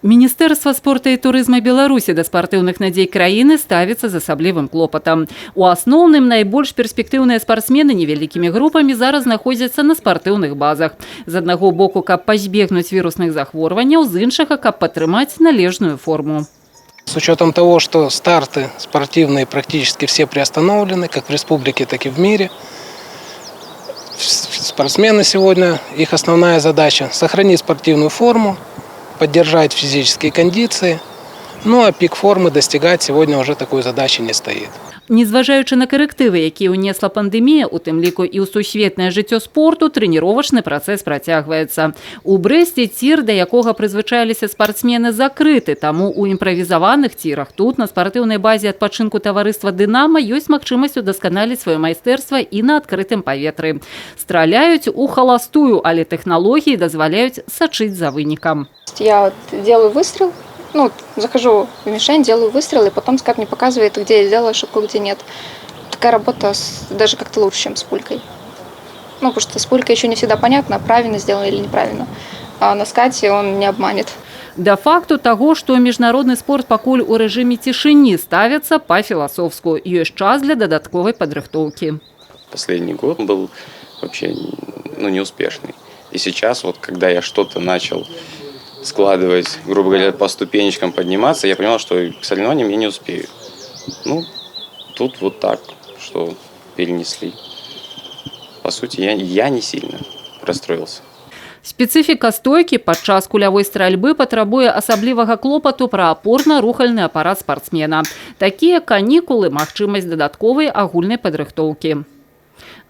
Міністэрства спорта і турызма Беларусі да спартыўных надзей краіны ставіцца з асаблівым клопатам. У асноўным найбольш перспектыўныя спартсмены невялікімі групамі зараз знаходзяцца на спартыўных базах. З аднаго боку, каб пазбегнуць вірусных захворванняў, з іншага, каб падтрымаць належную форму. С учетом того, что старты спортивные практически все приостановлены, как в республике, так и в мире, спортсмены сегодня, их основная задача – сохранить спортивную форму, поддержать физические кондиции, ну а пик формы достигать сегодня уже такой задачи не стоит. Незважаючы на карэктывы, якія ўнесла пандэмія, у тым ліку і ў сусветнае жыццё спорту, трэніровачны працэс працягваецца. У Брэсце цір, да якога прызвычаіліся спартсмены, закрыты, таму у імправізаваных цірах тут, на спартыўнай базе адпачынку таварыства «Дынама», ёсць магчымасць удасканаліць сваё майстэрства і на адкрытым паветры. Страляюць у халастую, але тэхналогіі дазваляюць сачыць за вынікам. Я делаю выстрел. Захожу в мишень, делаю выстрел, и потом скат мне показывает, где я сделала ошибку, где нет. Такая работа даже как-то лучше, чем с пулькой. Потому что с пулькой еще не всегда понятно, правильно сделано или неправильно. А на скате он не обманет. Да факту того, что міжнародны спорт пакуль у рэжыме цішыні ставіцца па-філасофску. Ёсць час для дадатковай падрыхтоўкі. Последний год был вообще неуспешный. И сейчас, когда я что-то начал складывать, грубо говоря, по ступенечкам подниматься, я понял, что к соревнованиям я не успею. Тут вот так, что перенесли. По сути, я не сильно расстроился. Спецыфіка стойкі падчас кулявой стральбы патрабуе асаблівага клопату пра апорна-рухальны апарат спартсмена. Такія канікулы – магчымасць дадатковай агульнай падрыхтоўкі.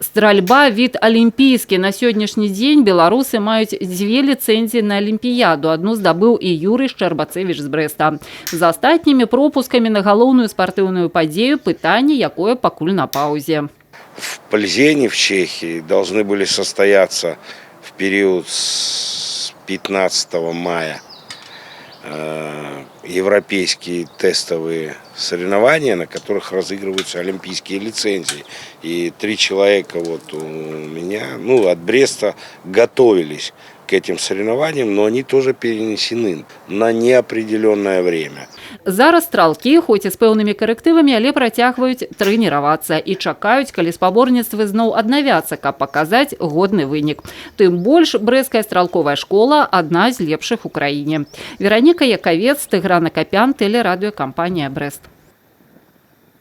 Стральба – від алімпійскі. На сённяшні дзень беларусы маюць 2 ліцэнзіі на алімпіяду. Адну здабыў і Юрый Шчарбацевіч з Брэста. За астатнімі пропускамі на галоўную спартыўную падзею пытанне, якое пакуль на паўзе. В Пльзене, в Чехии, должны были состояться в период с 15 мая европейские тестовые соревнования, на которых разыгрываются олимпийские лицензии. И 3 человека у меня, от Бреста, готовились к этим соревнованиям, но они тоже перенесены на неопределенное время. Зараз стралкі, хоць і з пэўнымі карэктывамі, але працягваюць трэніравацца і чакаюць, калі спаборніцтвы зноў аднавяцца, каб паказаць годны вынік. Тым больш, брэсцкая стралковая школа – адна з лепшых у краіне. Вераніка Якавец, Тыгран Акапян, тэлерадыёкампанія «Брэст».